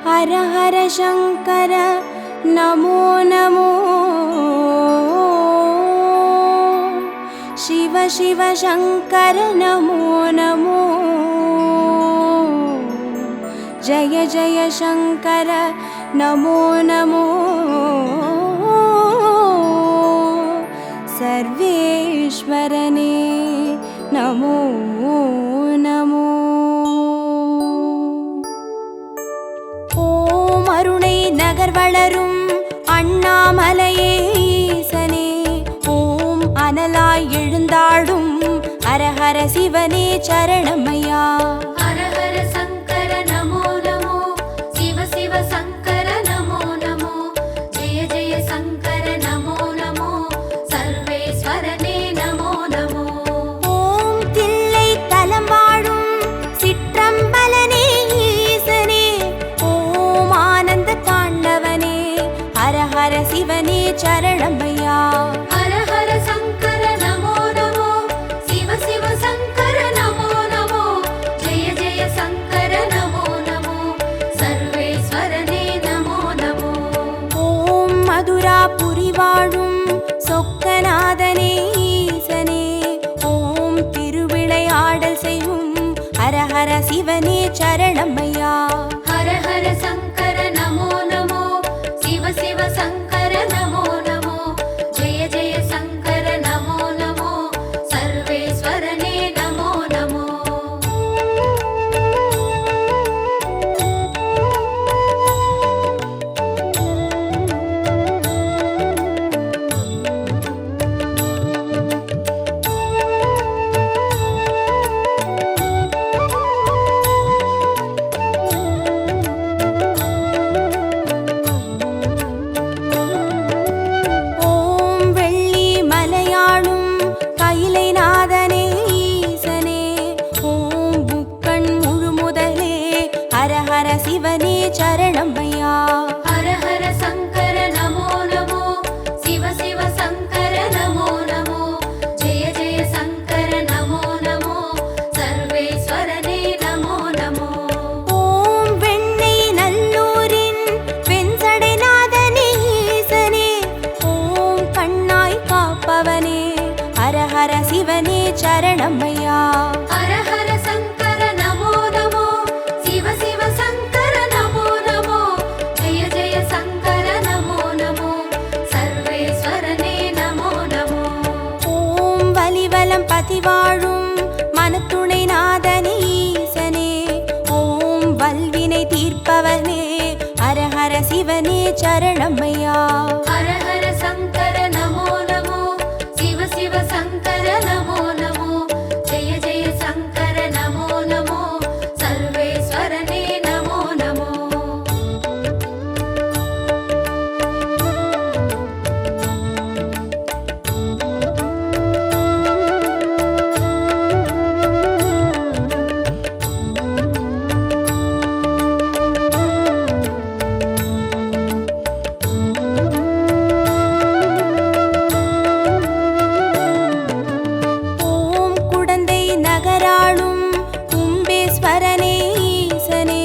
हर हर शंकर नमो नमो शिव शिव शंकर नमो नमो जय जय शंकर नमो नमो सर्वेश्वरने नमो नमो ஓம் அருணை நகர் வளரும் அண்ணாமலையே ஈசனே ஓம் அனலாய் எழுந்தாடும் ஹரஹர சிவனே சரணமையா हर हर शंकर नमो नमो शिव शिव शंकर नमो नमो जय जय शंकर नमो नमो सर्वेश्वरने नमो नमो ஓம் தில்லை தலம் வாழும் சிற்றம்பலனே ஈசனே ஓம் ஆனந்த தாண்டவனே ஹரஹர சிவனே சரணமையா हर हर शंकर नमो नमो शिव शिव शंकर नमो नमो जय जय शंकर नमो नमो सर्वेश्वरने नमो नमो ஓம் மதுராபுரி வாழும் சொக்கநாதனே ஈசனே ஓம் திருவிளையாடல் செய்யும் ஹரஹர சிவனே சரணமையா हर हर शंकर नमो नमो शिव शिव शंकर नमो नमो जय जय शंकर नमो नमो सर्वेश्वरने नमो नमो ஓம் வெள்ளி மலையாளும் கைலை நாதனே ஈசனே ஓம் புக்கண் முழுமுதலே ஹரஹர சிவனே சரணமையா हर हर शंकर नमो नमो शिव शिव शंकर नमो नमो जय जय शंकर नमो नमो सर्वेश्वरने नमो नमो ஓம் வெண்ணை நல்லூரின் வெண்சடைநாதனே ஈசனே ஓம் கண்ணாய் காப்பவனே ஹரஹர சிவனே சரணமையா हर हर शंकर नमो नमो शिव शिव शंकर नमो नमो जय जय शंकर नमो नमो सर्वेश्वरने नमो नमो ஓம் வலிவலம் பதிவாழும் மனத்துணை நாதனே ஈசனே ஓம் வல்வினை தீர்ப்பவனே ஹரஹர சிவனே சரணமையா हर हर शंकर नमो नमो शिव शिव शंकर नमो नमो जय जय शंकर नमो नमो सर्वेश्वरने नमो नमो ஓம் குடந்தை நகராளும் கும்பேஸ்வரனே ஈசனே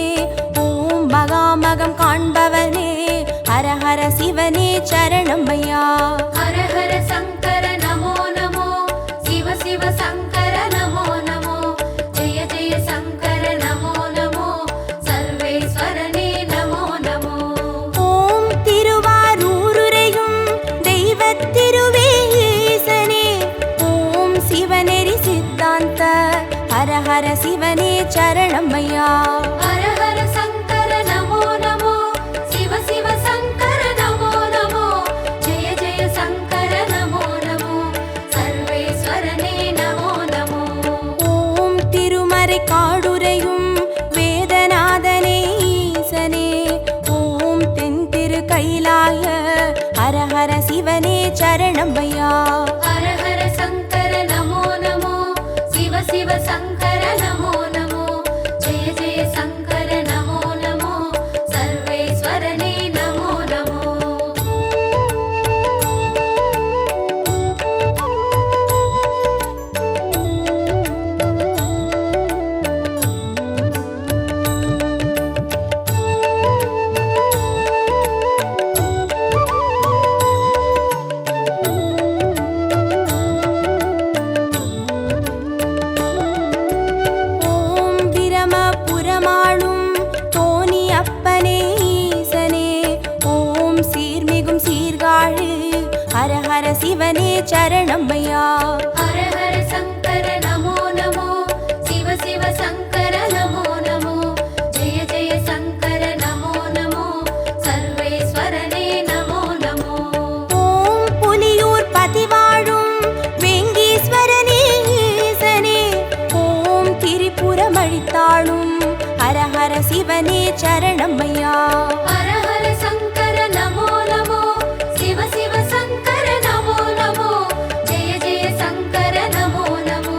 ஓம் மகாமகம் காண்பவனே ஹரஹர சிவனே சரணமையா हर हर शंकर नमो नमो शिव शिव शंकर नमो नमो जय जय शंकर नमो नमो सर्वेश्वरने नमो नमो ஓம் திருவாரூருரையும் தெய்வத் திருவே ஈசனே ஓம் சிவநெறி சித்தாந்த ஹரஹர சிவனே சரணமையா हर हर शंकर नमो नमो शिव शिव शंकर नमो नमो जय जय शंकर नमो नमो सर्वेश्वरने नमो नमो ஓம் திருமறை காடுரையும் வேதநாதனே ஈசனே ஓம் தென் திரு கைலாய ஹரஹர சிவனே சரணமையா हर हर शंकर नमो नमो शिव शिव शंकर नमो नमो जय जय शंकर नमो नमो सर्वेश्वरने नमो नमो சிவனே சரணமையா. ஹர ஹர சங்கர நமோ நமோ, சிவ சிவ சங்கர நமோ நமோ, ஜெய ஜெய சங்கர நமோ நமோ, சர்வேஸ்வரனே நமோ நமோ. ஓம் புலியூர் பதிவாழும் வெங்கீஸ்வரனே ஈசனே, ஓம் திரிபுரம் அழித்தாளும் ஹர ஹர சிவனே சரணமையா. ஹர ஹர சங்கர நமோ நமோ, சிவ சிவ சங்கர நமோ நமோ, ஜெய ஜெய சங்கர நமோ நமோ,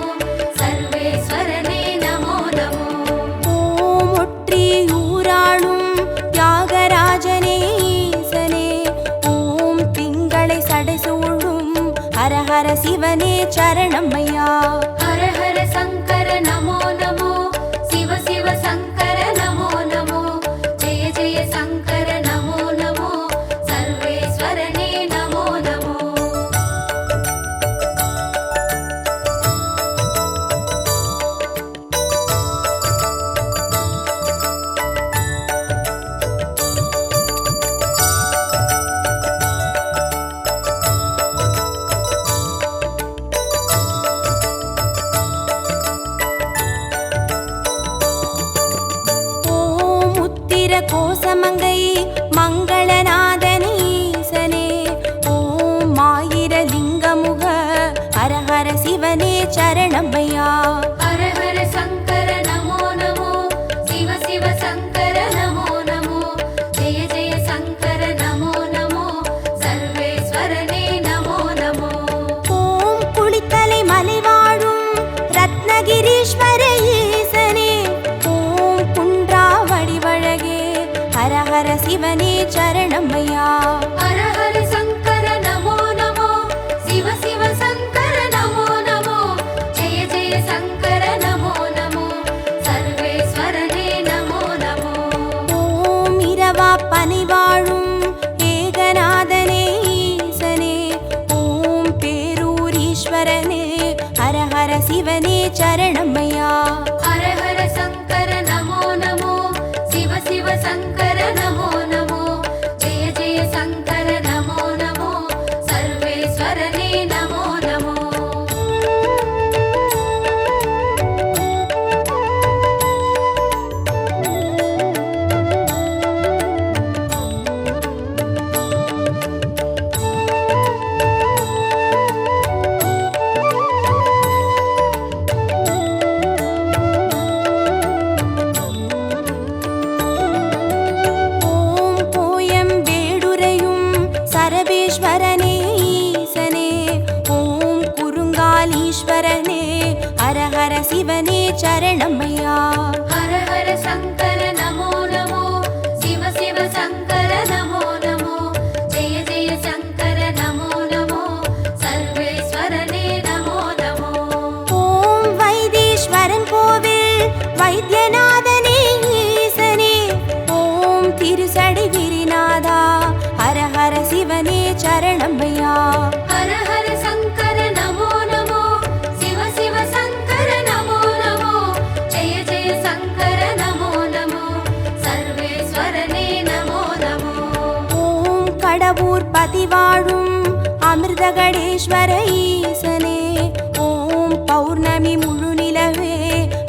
சர்வேஸ்வரனே நமோ நமோ. ஓம் ஒற்றியூராளும் தியாகராஜனே ஈசனே, ஓம் திங்களை சடைசூழும் ஹர ஹர சிவனே சரணமையா. ஹர ஹர சங்கர நமோ நமோ, சிவ சிவ சங்கர நமோ நமோ, ஜெய ஜெய சங்கர நமோ நமோ, சர்வேஸ்வரனே நமோ நமோ. ஓம் உத்திர கோசமங்கை மங்களநாதனே ஈசனே, ஓம் ஆயிர லிங்கமுக ஹர ஹர சிவனே சரணமையா. ஹர ஹர சங்கர நமோ நமோ, சிவ சிவ சங்கர நமோ நமோ, ஜெய ஜெய சங்கர நமோ நமோ, சர்வேஸ்வரனே நமோ நமோ. ஓம் குளித்தலை மலைவாழும் ரத்னகிரீஸ்வர ஈசனே, ஓம் குன்றாவடி வழகே ஹர ஹர சிவனே சரணமையா. ஹர ஹர சங்கர நமோ நமோ, சிவ சிவ சங்கர நமோ நமோ, ஜெய ஜெய சங்கர நமோ நமோ, சர்வேஸ்வரனே நமோ நமோ. ஓம் இரவா பனிவாழும் ஏகநாதனே ஈசனே, ஓம் பேரூரீஸ்வரனே ஹர ஹர சிவனே சரணமையா. ஹர ஹர சங்கர நமோ நமோ, சிவ சிவ சங்கர நமோ நமோ, ஜெய ஜெய சங்கர நமோ நமோ, சர்வேஸ்வரனே நமோ நமோ. ஓம் கோயம் வேடுரையும் சரபேஸ்வரனே ஈசனே, ஓம் குறுங்காலீஸ்வரனே ஹர ஹர சிவனே சரணமையா. ஹர ஹர சங்கர நமோ நமோ, சிவ சிவ சங்கர நமோ நமோ, ஜெய ஜெய சங்கர நமோ நமோ, சர்வேஸ்வரனே நமோ நமோ. ஓம் வைத்தீஸ்வரன் கோவில் வைத்தியநாதனே ஈசனே, ஓம் திருசடை கிரிநாதா ஹர ஹர சிவனே சரணமையா. ஹர ஹர சங்கர நமோ நமோ, சிவ சிவ சங்கர நமோ நமோ, ஜெய ஜெய சங்கர நமோ நமோ, சர்வேஸ்வரனே நமோ நமோ. ஓம் கடவுர் பதிவாழும் அமிர்தகடேஸ்வர ஈசனே, ஓம் பௌர்ணமி முழு நிலவே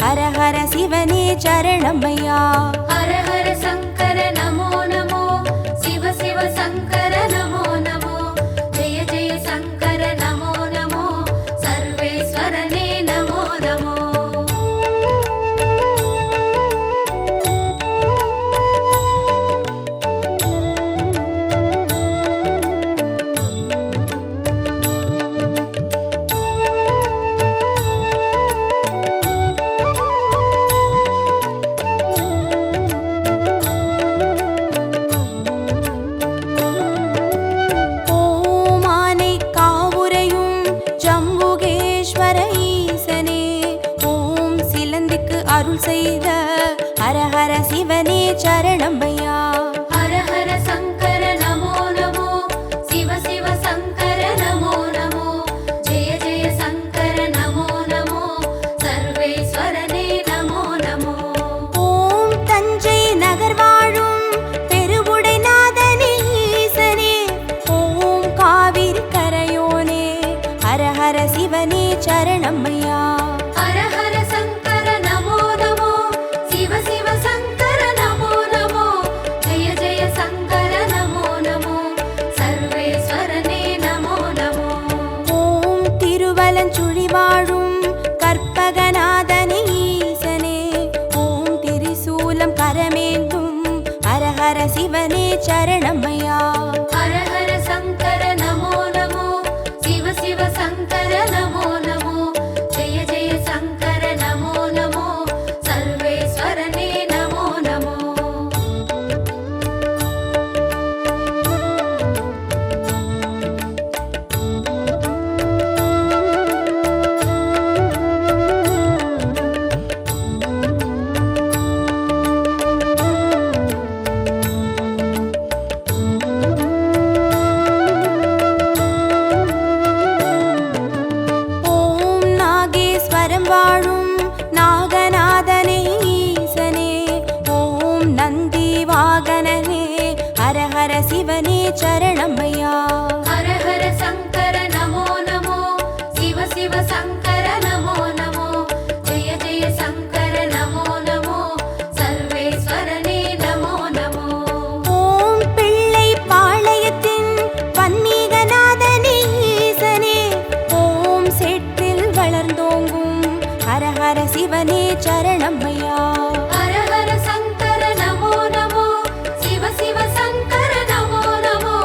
ஹர ஹர சிவனே சரணமையா. ஹர ஹர சங்கர நமோ நமோ, சிவ சிவ சங்கர நமோ நமோ, ஜெய ஜெய சங்கர நமோ நமோ, சர்வேஸ்வரனே நமோ நமோ. ஓம் ஆனை காவுரையும் ஜம்புகேஸ்வர ஈசனே, ஓம் சிலந்திக்கு அருள் செய்த ஹர ஹர சிவனே சரணமையா. ஹர ஹர சங்கர நமோ நமோ, சிவ சிவ சங்கர நமோ நமோ, ஜெய ஜெய சங்கர நமோ நமோ, சர்வேஸ்வரனே நமோ நமோ. ஓம் தஞ்சை நகர் வாழும் பெருவுடைநாதனே ஈசனே, ஓம் காவிரி கரையோனே சிவனே சரணமையா. ஹர ஹர சங்கர நமோ நமோ, சிவ சிவ சங்கர நமோ நமோ, ஜெய ஜெய சங்கர நமோ நமோ, சர்வேஸ்வரனே நமோ நமோ. ஓம் நாகேஸ்வரம் வாழும் நாகநாதனே ஈசனே, ஓம் நந்தி வாகனனே, ஹர ஹர சிவனே சரணமையா. ஹர ஹர சங்கர நமோ நமோ, சிவ சிவ சங்கர நமோ நமோ, ஜெய ஜெய சங்கர நமோ நமோ, சர்வேஸ்வரனே நமோ நமோ. ஓம் பிள்ளை பாளையத்தின் பன்மீகநாதனே ஈசனே, ஓம் சேற்றில் வளர்ந்தோங்கும் ஹர ஹர சிவனே சரணமையா. ஹர ஹர சங்கர நமோ நமோ, சிவ சிவ சங்கர நமோ நமோ,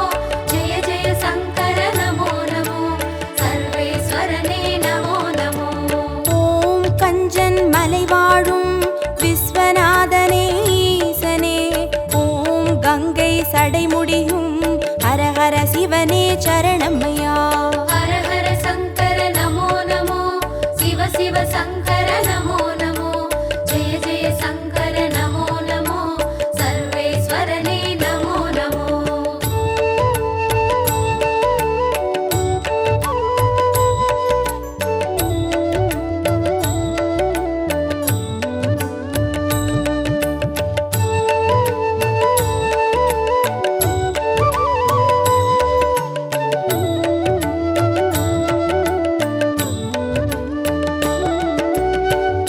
ஜெய ஜெய சங்கர நமோ நமோ, சர்வேஸ்வரனே நமோ நமோ. ஓம் கஞ்சன் மலை வாழும் விஸ்வநாதனே ஈசனே, ஓம் கங்கை சடைமுடியும் ஹர ஹர சிவனே சரணமையா. ஹர ஹர சங்கர நமோ நமோ, சிவ சிவ சங்கர நமோ நமோ, ஜெய ஜெய சங்கர நமோ நமோ, சர்வேஸ்வரனே நமோ நமோ.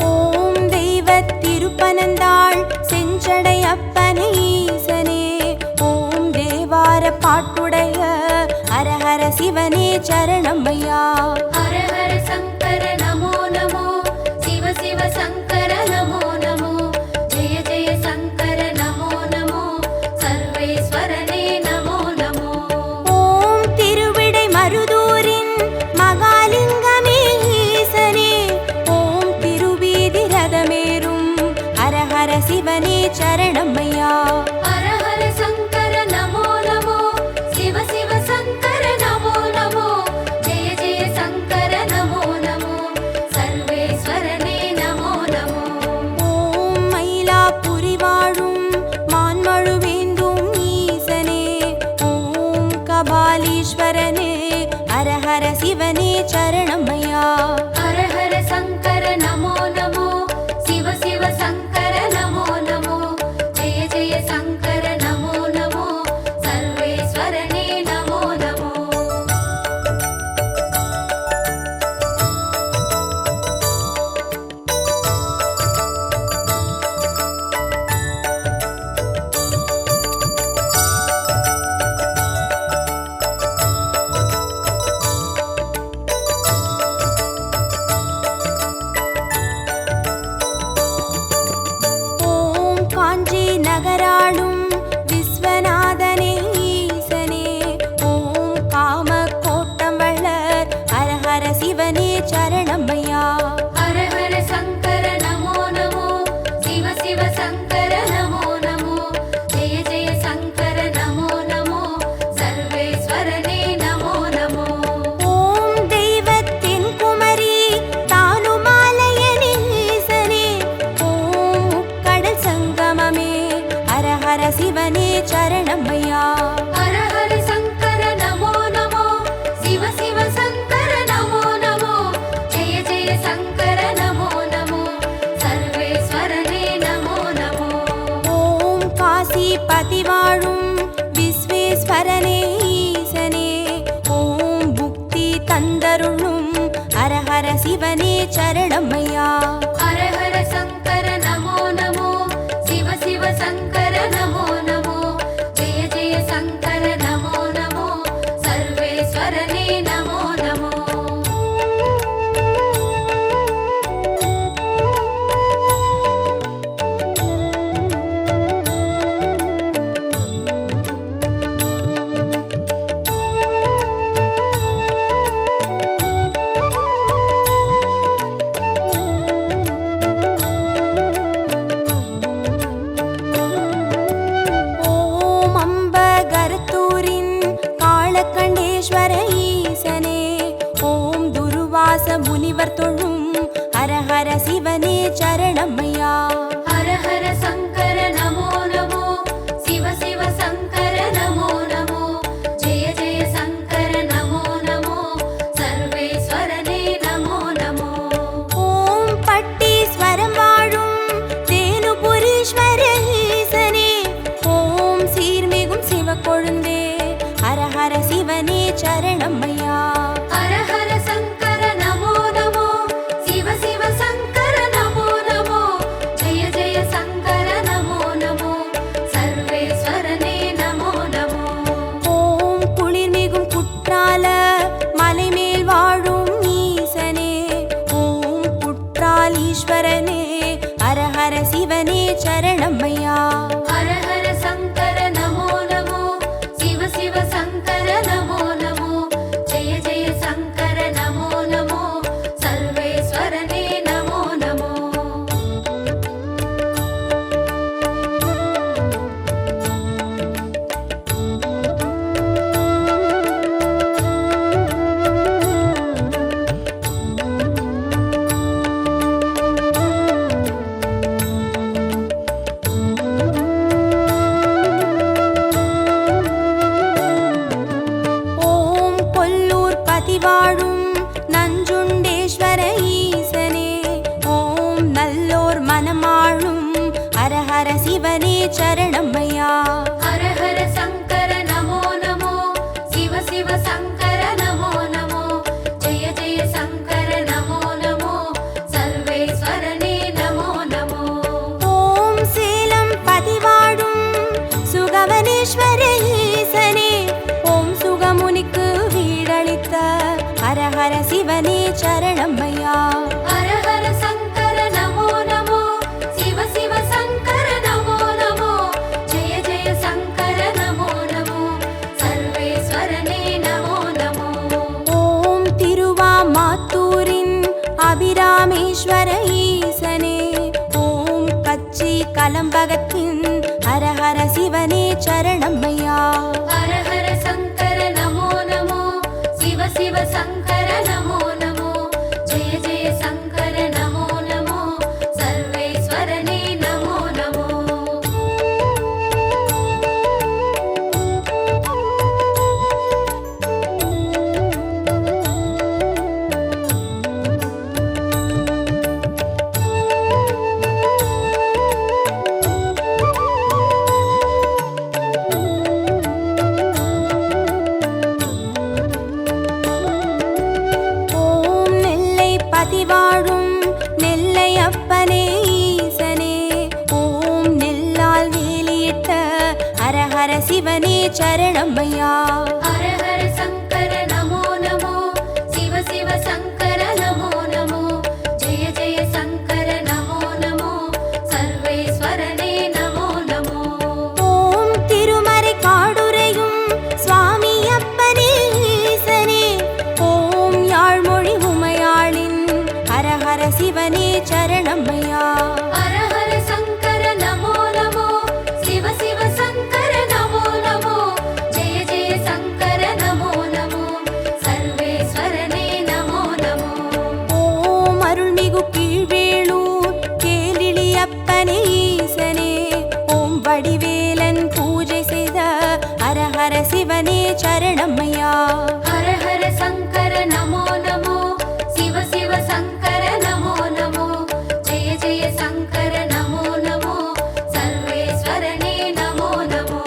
ஓம் தெய்வத் திருப்பனந்தாள் செஞ்சடை அப்பனே ஈசனே, ஓம் தேவார பாட்டுடைய ஹர ஹர சிவனே சரணமையா. ஹர ஹர சங்கர நமோ நமோ, சிவ சிவ சங்கர நமோ நமோ, ஜெய ஜெய சங்கர நமோ நமோ, சர்வேஸ்வரனே நமோ நமோ. ஓம் திருவிடை மருதூரின் மகாலிங்கமே ஈசனே, ஓம் திருவீதி ரதமேறும் ஹர ஹர சிவனே சரணமையா. ஹர ஹர சங்கர நமோ நமோ, சிவ சிவ சங்கர நமோ நமோ, ஜெய ஜெய சங்கர நமோ நமோ, சர்வேஸ்வரனே நமோ நமோ. ஓம் மயிலாப்புரி வாழும் மான்மழுவேந்தும் ஈசனே, ஓம் கபாலீஸ்வரனே, ஹர ஹர சிவனே சரணமையா. ஹர ஹர சங்கர நமோ நமோ, சிவ சிவ சங்கர நமோ நமோ, ஜெய ஜெய சங்கர நமோ நமோ, சர்வேஸ்வரனே நமோ நமோ. ஓம் காஞ்சி நகராளும் விஸ்வநாதனே ஈசனே, ஓம் காம கோட்டம் வளர் ஹர ஹர சிவனே சரணமையா. ஹர ஹர சங்கர நமோ நமோ, சிவ சிவ சங்கர நமோ நமோ, ஜெய ஜெய சங்கர நமோ நமோ, சர்வேஸ்வரனே நமோ நமோ. ஓம் தெய்வத்தின் குமரி தானுமாலயனே ஈசனே, ஓம் முக்கடல் சங்கமமே ஹர ஹர சிவனே சரணமையா. ஹர ஹர சங்கர நமோ நமோ, சிவ சிவ சங்கர நமோ நமோ, ஜெய ஜெய சங்கர நமோ நமோ, சர்வேஸ்வரனே நமோ நமோ. ஓம் காசிபதி வாழும் விஸ்வேஸ்வரனே ஈசனே, ஓம் புக்தி தந்தருளும் ஹர ஹர சிவனே சரணமையா. ஹர ஹர சங்கர நமோ நமோ, சிவ சிவ சங்கர நமோ நமோ, ஜெய ஜெய சங்கர நமோ நமோ, சர்வேஸ்வரனே நமோ நமோ. முனிவர் தொழும் ஹரஹர சிவனே சரணமையா. ஹர ஹர சங்கர நமோ நமோ, சிவ சிவ சங்கர நமோ நமோ, ஜெய ஜெய சங்கர நமோ நமோ, சர்வேஸ்வரனே நமோ நமோ. ஓம் பட்டீஸ்வரம் வாழும் தேனுபுரீஸ்வர ஈசனே, ஓம் சீர்மிகும் சிவக்கொழுந்தே ஹரஹர சிவனே சரணமையா. ஹர ஹர சங்கர நமோ நமோ, சிவ சிவ சங்கர நமோ நமோ, ஜெய ஜெய சங்கர நமோ நமோ, சர்வேஸ்வரனே நமோ நமோ. ஓம் குளிர்மிகும் குற்றால மலைமேல் வாழும் ஈசனே, ஓம் குற்றாலீஸ்வரனே ஹரஹர சிவனே சரணமையா. ஹர ஹர சங்கர நமோ நமோ, சிவ சிவ சங்கர நமோ நமோ, ஜெய ஜெய சங்கர நமோ நமோ, சர்வேஸ்வரனே நமோ நமோ. ஓம் கொல்லூர் பதிவாழும் நஞ்சுண்டேஸ்வர ஈசனே, ஓம் நல்லோர் மனமாளும் ஹரஹர சிவனே சரணமையா. ஹர ஹர சங்கர நமோ நமோ, சிவ சிவ சங்கர நமோ நமோ, ஜெய ஜெய சங்கர நமோ நமோ, சர்வேஸ்வரனே நமோ நமோ. ஓம் சேலம் பதிவாழும் சுகவனேஸ்வர ஈசனே, ஓம் சுகமுனிக்கு வீடளித்த ஹரஹர சிவனே சரணமையா. ஹர ஹர சங்கர நமோ நமோ, சிவ சிவ சங்கர நமோ நமோ, ஜெய ஜெய சங்கர நமோ நமோ, சர்வேஸ்வரனே நமோ நமோ. ஓம் திருவாமாத்தூரின் அபிராமேஸ்வர ஈசனே, ஓம் கச்சி கலம்பகத்தின் ஹரஹர சிவனே சரணமையா. ஹர ஹர சங்கர நமோ நமோ, சிவ சிவ சங்கர நமோ நமோ, ஜெய ஜெய சங்கர நமோ நமோ, சர்வேஸ்வரனே நமோ நமோ. ஓம் நெல்லை பதிவாழும் நெல்லை அப்பனே ஈசனே, ஓம் நெல்லால் வேலியிட்ட ஹரஹர சிவனே சரணமையா. ஹர ஹர சங்கர நமோ நமோ, சிவ சிவ சங்கர நமோ நமோ, ஜெய ஜெய சங்கர நமோ நமோ, சர்வேஸ்வரனே நமோ நமோ. ஓம் திருமறை காடுரையும் சுவாமி அப்பனே ஈசனே, ஓம் யாழ்மொழி உமையாளின் ஹரஹர சிவனே சரணமையா. ஹர ஹர சங்கர நமோ நமோ, சிவ சிவ சங்கர நமோ நமோ, ஜெய ஜெய சங்கர நமோ நமோ, சர்வேஸ்வரனே நமோ நமோ. ஓம் அருள்மிகு கீழ்வேளூர் கேளிலி அப்பனே ஈசனே, ஓம் வடிவேலன் பூஜை செய்த ஹரஹர சிவனே சரணமையா. ஹர ஹர சங்கர நமோ நமோ, சிவ சிவ சங்கர நமோ நமோ, ஜெய ஜெய சங்கர நமோ நமோ, சர்வேஸ்வரனே நமோ நமோ.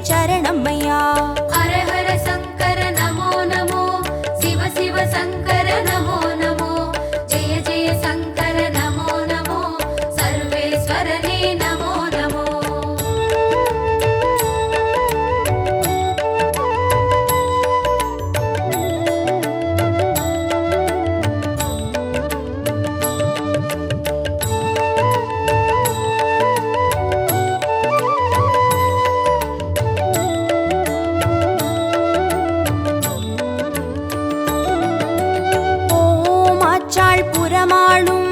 சரணம்மையா. ஹர ஹர சங்கர நமோ நமோ, சிவ சிவ சங்கர நமோ நமோ, ஜெய ஜெய சங்கர நமோ நமோ, சர்வேஸ்வரனே நமோ நமோ. புறமாளும்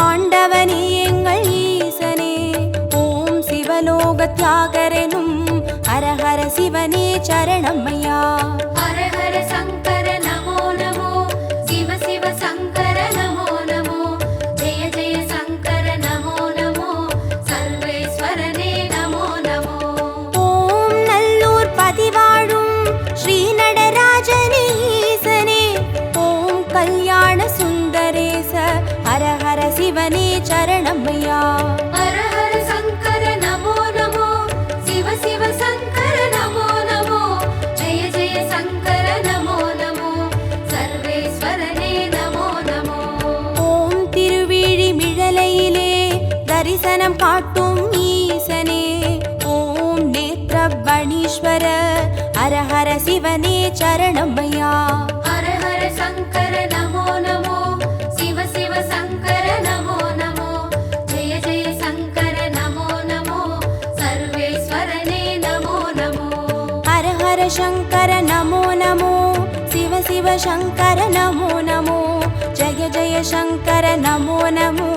ஆண்டவனே எங்கள் ஈசனே, ஓம் சிவலோக தியாகரனும் ஹர ஹர சிவனே சரணம்மையா. ஹர ஹர சங்கர நமோ நமோ, சிவ சிவ சங்கர நமோ நமோ, ஜெய ஜெய சங்கர நமோ நமோ, சர்வேஸ்வரனே நமோ நமோ. ஓம் நல்லூர் பதிவாழும் ஸ்ரீ நடராஜனே ஈசனே, ஓம் கல்யாண சுந்தரேச ஹர ஹர சிவனே சரணம்மையா. ஹர ஹர சங்கர நமோ நமோ, சிவ சிவ சங்கர நமோ நமோ, ஜெய ஜெய சங்கர நமோ நமோ, சர்வேஸ்வரனே நமோ நமோ. ஓம் திருவிழி மிழலையிலே தரிசனம் காட்டும் ஈசனே, ஓம் நேத்ரபணீஸ்வர ஹர ஹர சிவனே சரணம்மையா. ஹர ஹர சங்கர நமோ நமோ, சிவ சிவ சங்கர நமோ நமோ, ஜெய ஜெய சங்கர நமோ நமோ, சர்வேஸ்வரனே நமோ நமோ. ஹர ஹர சங்கர நமோ நமோ, சிவ சிவ சங்கர நமோ நமோ, ஜய ஜய சங்கர நமோ நமோ,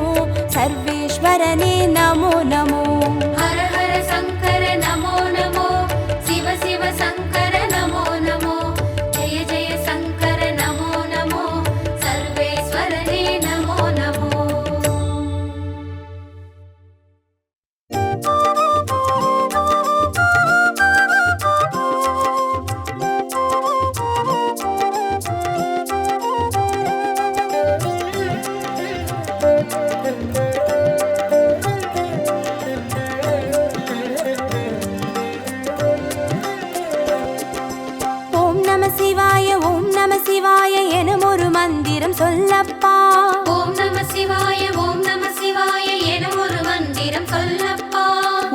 சர்வேஸ்வரனே நமோ நமோ. ஹர ஹர சங்கர நமோ நமோ, சிவ சிவ சங்கர நமோ நமோ, ஜெய ஜெய சங்கர நமோ நமோ, சர்வேஸ்வரனே நமோ நமோ. ஓம் நம சிவாய ஓம் நம சிவாய எனும் ஒரு மந்திரம் சொல்லப்பா. ஓம் நம சிவாய ஓம் நம சிவாய என ஒரு மந்திரம் சொல்லப்பா.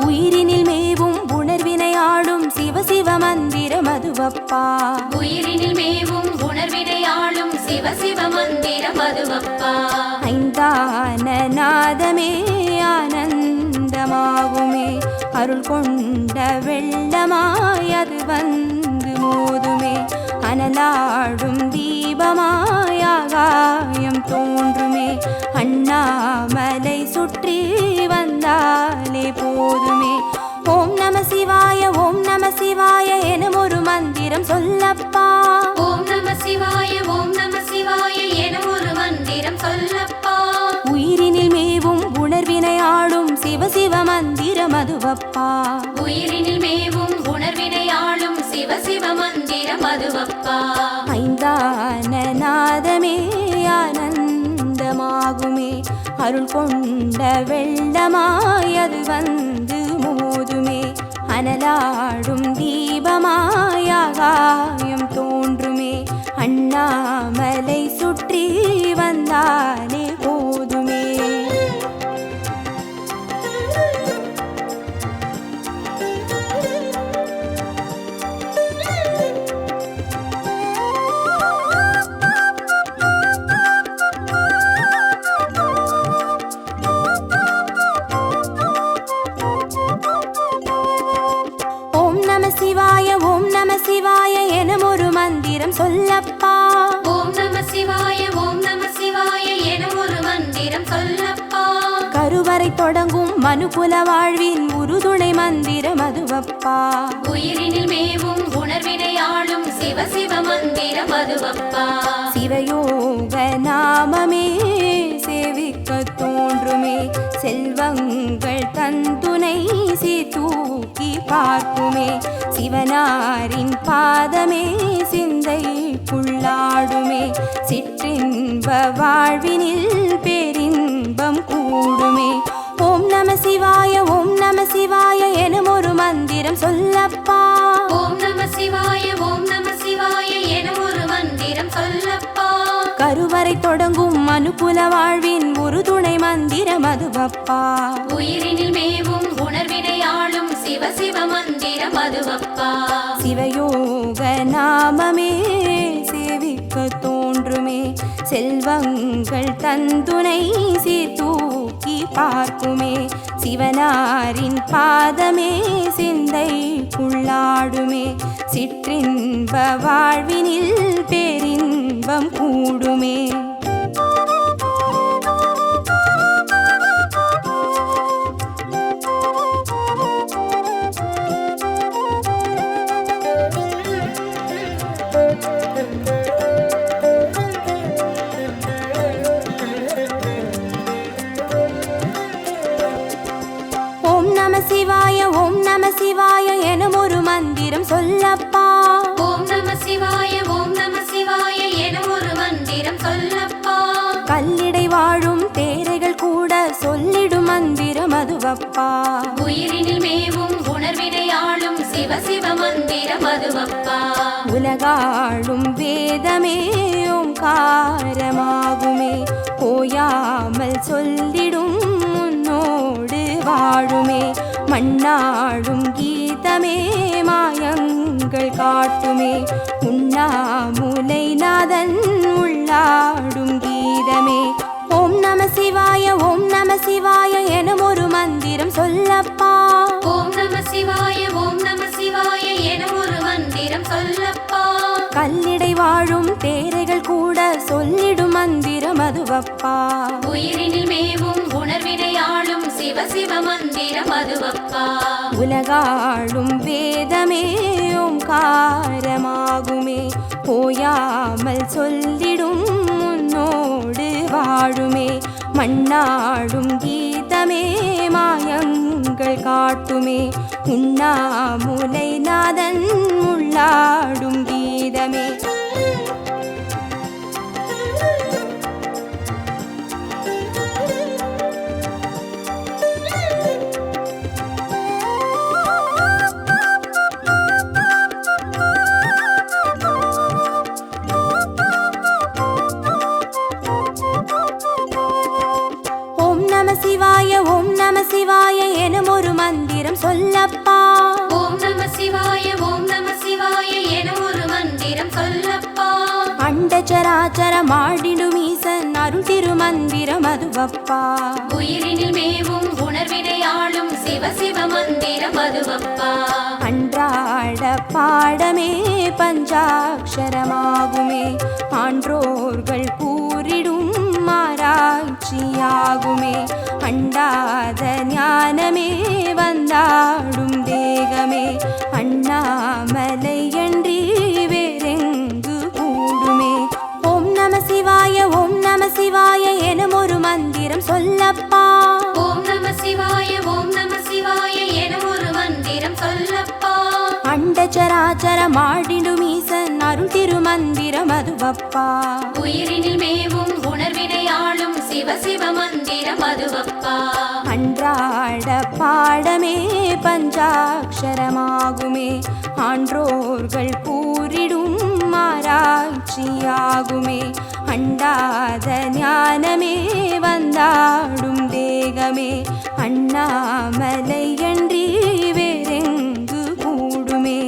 உயிரினில் மேவும் உணர்வினை ஆளும் சிவ சிவ மந்திரம் அதுவப்பா. உயிரினில் மேவும் உணர்வினை ஆளும் சிவ சிவ மந்திரம் அதுவப்பா. ஐந்தான நாதமே ஆனந்தமாகுமே, அருள் கொண்ட வெள்ளமாய் அது வந்து மோதுமே, அனலாடும் தீபமாய் ஆகாயம் தோன்றுமே, அண்ணாமலை சுற்றி வந்தாலே போதுமே. ஓம் நம சிவாய ஓம் நம சிவாய எனும் ஒரு மந்திரம் சொல்லப்பா. ஓம் நம சிவாய ஓம் நம சிவாய என ஒரு மந்திரம் சொல்லப்பா. உயிரினில் மேவும் உணர்வினை ஆளும் சிவ சிவ மந்திரம் அதுவப்பா. உயிரினில் மேவும் உணர்வினை ஆளும் சிவ சிவ மந்திரம் அதுவப்பா. ஐந்தான நாதமே ஆனந்தமாகுமே, அருள் கொண்ட வெள்ளமாய் அது வந்து மோதுமே, அனலாடும் தீபமாய் ஆகாயம் தோன்றுமே, அண்ணாமலை சுற்றி வந்தாலே போதுமே. ஓம் நம சிவாய ஓம் நம சிவாய எனும் ஒரு மந்திரம் சொல்லப்பா. ஓம் நம சிவாய ஓம் நம சிவாய என ஒரு மந்திரம் சொல்லப்பா. கருவறை தொடங்கும் மனுகுல வாழ்வின் உறுதுணை மந்திரம் அதுவப்பா. உயிரினில் மேவும் உணர்வினை ஆளும் சிவ சிவ மந்திரம் அதுவப்பா. சிவயோக நாமமே சேவிக்க தோன்றுமே, செல்வங்கள் தந்துணை தூக்கி பார்க்குமே, சிவனாரின் பாதமே சிந்தைக்குள்ளாடுமே, சிற்றின்ப வாழ்வினில் பேரின்பம் கூடுமே. ஓம் நம சிவாய ஓம் நம சிவாய எனும் ஒரு மந்திரம் சொல்லப்பா. வரை தொடங்கும் அனுகுல வாழ்வின் ஒரு துணை மந்திரம் அதுவப்பா. உயிரினில் மேவும் உணர்வினை ஆளும் சிவ சிவ மந்திரம் அதுவப்பா. சிவயோக நாமமே சேவிக்க தோன்றுமே, செல்வங்கள் தந்துணை சீர்தூக்கி பார்க்குமே. சிவனாரின் பாதமே சிந்தைக்குள்ளாடுமே, சிற்றின்ப வாழ்வினில் பேரின்பம் கூடுமே. சிவாய ஓம் நம சிவாய எனும் ஒரு மந்திரம் சொல்லப்பா. ஓம் நம சிவாய ஓம் நம சிவாய எனும் ஒரு மந்திரம் சொல்லப்பா. கல்லிடை வாழும் தேரைகள் கூட சொல்லிடும் மந்திரம் அதுவப்பா. உயிரினில் மேவும் உணர்வினை ஆளும் சிவ சிவ மந்திரம் அதுவப்பா. உலகாளும் வேதமே ஓங்காரமாகுமே, ஓயாமல் சொல்லிடும் உன்னோடு வாழுமே. மண்ணாடும் கீதமே மாயங்கள் காட்டுமே, உண்ணாமுலை நாதன் உள்ளாடும் கீதமே. ஓம் நம சிவாய ஓம் நம சிவாய எனும் ஒரு மந்திரம் சொல்லப்பா. ஓம் நம சிவாய ஓம் நம சிவாய எனும் ஒரு மந்திரம் சொல்லப்பா. கல்லிடை வாழும் தேரைகள் கூட சொல்லிடும் மந்திரம் அதுவப்பா. உயிரினில் மேவும் உணர்வினை ஆளும் சிவ சிவ மந்திரம் அதுவப்பா. உலகாளும் வேதமே ஓங்காரமாகுமே, ஓயாமல் சொல்லிடும் உன்னோடு வாழுமே. மண்ணாடும் கீதமே மாயங்கள் காட்டுமே, உண்ணாமுலை நாதன் உள்ளாடும் கீதமே. சிவாய ஓம் நம சிவாய எனும் ஒரு மந்திரம் சொல்லப்பா. ஓம் நம சிவாய ஓம் நம சிவாய எனும் ஒரு மந்திரம் சொல்லப்பா. அண்டச்சராச்சர மாடிடும் ஈசன் அருள் திருமந்திரம் அதுவப்பா. உயிரினில் மேவும் உணர்வினை ஆளும் சிவ சிவ மந்திரம் அதுவப்பா. அன்றாட பாடமே பஞ்சாட்சரமாகுமே, ஆன்றோர்கள் கூறிடும் ஆராய்ச்சியாகுமே. அண்டாத ஞானமே வந்தாடும் தேகமே, அண்ணாமலை என்று வேறெங்கு கூடுமே. ஓம் நம சிவாய ஓம் நம சிவாய எனும் ஒரு மந்திரம் சொல்லப்பா. ஓம் நம சிவாய ஓம் நம சிவாய எனும் ஒரு மந்திரம் சொல்லப்பா. அண்டச்சராச்சர மாடிடும் ஈசன் அருள் திருமந்திரம் அதுவப்பா. உயிரினில் மேவும் உணர்வினை ஆளும் சிவ சிவ மந்திரம் அதுவப்பா. அன்றாட பாடமே பஞ்சாட்சரமாகுமே, ஆன்றோர்கள் கூறிடும் ஆராய்ச்சியாகுமே. அண்டாத ஞானமே வந்தாடும் தேகமே, அண்ணாமலை என்று வேறெங்கு கூடுமே.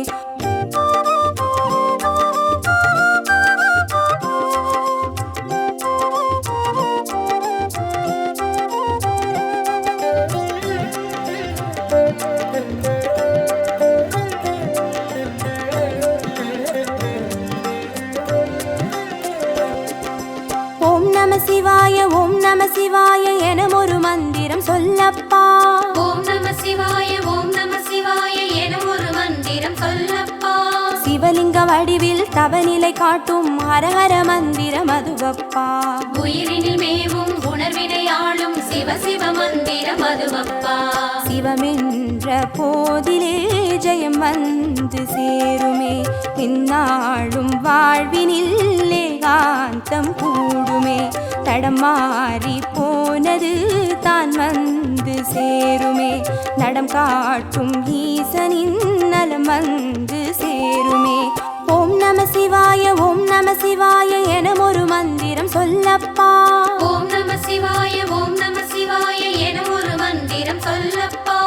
ஓம் நம சிவாய ஓம் நம சிவாய எனும் ஒரு மந்திரம் சொல்லப்பா. ஓம் நம சிவாய ஓம் நம சிவாய எனும் ஒரு மந்திரம் சொல்லப்பா. சிவலிங்க வடிவில் தவநிலை காட்டும் ஹரஹர மந்திரம் அதுவப்பா. உயிரினில் மேவும் உணர்வினை ஆளும் சிவ சிவ மந்திரம் அதுவப்பா. சிவமென்ற போதிலே ஜெயம் வந்து சேருமே, இந்நாளும் வாழ்வினில் ஏகாந்தம் கூடுமே. தடம் மாறி போனது தான் வந்து சேருமே, நடம் காட்டும் ஈசனின் நலம் வந்து சேருமே. ஓம் நம சிவாய ஓம் நம சிவாய எனும் ஒரு மந்திரம் சொல்லப்பா. ஓம் நம சிவாய ஓம் நம சிவாய எனும் ஒரு மந்திரம் சொல்லப்பா.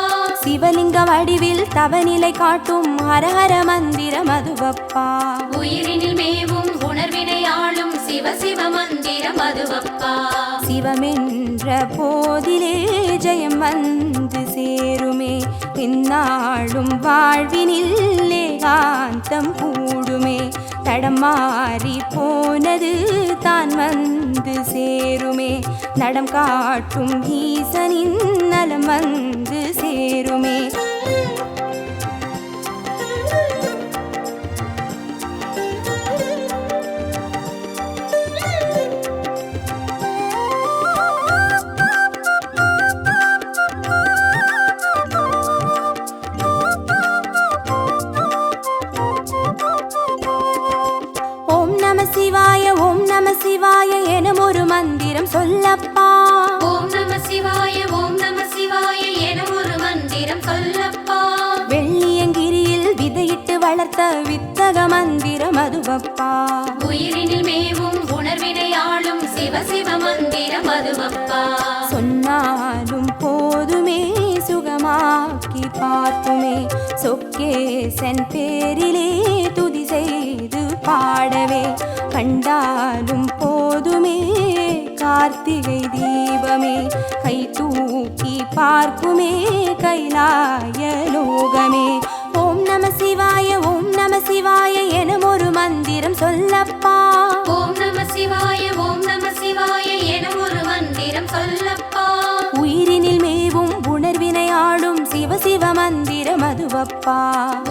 சிவலிங்க வடிவில் தவநிலை காட்டும் ஹரஹர மந்திரம் அதுவப்பா. உயிரினில் மேவும் உணர்வினை ஆளும் சிவ சிவ மந்திரம் அதுவப்பா. சிவமென்ற போதிலே ஜெயம் வந்து சேருமே, பின்னாளும் வாழ்வினில் ஏகாந்தம் கூடுமே. தடம் மாறி போனது தான் வந்து சேருமே, நடம் காட்டும் ஈசனின் நலம் வந்து சேருமே. ஓம் நம சிவாய ஓம் நம சிவாய எனும் ஒரு மந்திரம் சொல்லப்பா. ஓம் நம சிவாய ஓம் நம சிவாய எனும் ஒரு மந்திரம் சொல்லப்பா. வெள்ளியங்கிரியில் விதையிட்டு வளர்த்த வித்தக மந்திரம் அதுவப்பா. உயிரினில் மேவும் உணர்வினை ஆளும் சிவ சிவ மந்திரம் அதுவப்பா. சொன்னாலும் போதுமே சுகமாக்கி பார்க்குமே, சொக்கேசன் பேரிலே துதி செய்து பாடவே. கண்டாலும் போதுமே கார்த்திகை தீபமே, கை தூக்கி பார்க்குமே கைலாய லோகமே. ஓம் நம சிவாய ஓம் நம சிவாய எனும் ஒரு மந்திரம் சொல்லப்பா. ஓம் நம சிவாய ஓம் நம சிவாய எனும் ஒரு மந்திரம் சொல்லப்பா. உயிரினில் மேவும் உணர்வினை ஆளும் சிவ சிவ மந்திரம் அதுவப்பா.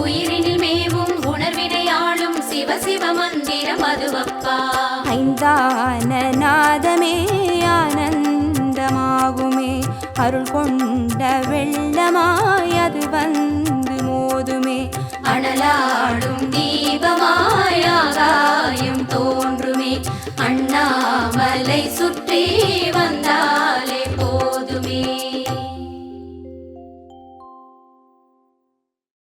உயிரினில் மேவும் உணர்வினை ஆளும் சிவ சிவ மந்திரம் அதுவப்பா. ஐந்தான நாதமே ஆனந்தமாகுமே, அருள் கொண்ட வெள்ளமாய் அது வந்து மோதுமே. அனலாடும் தீபமாய் ஆகாயம் தோன்றுமே, அண்ணாமலை சுற்றி வந்தார்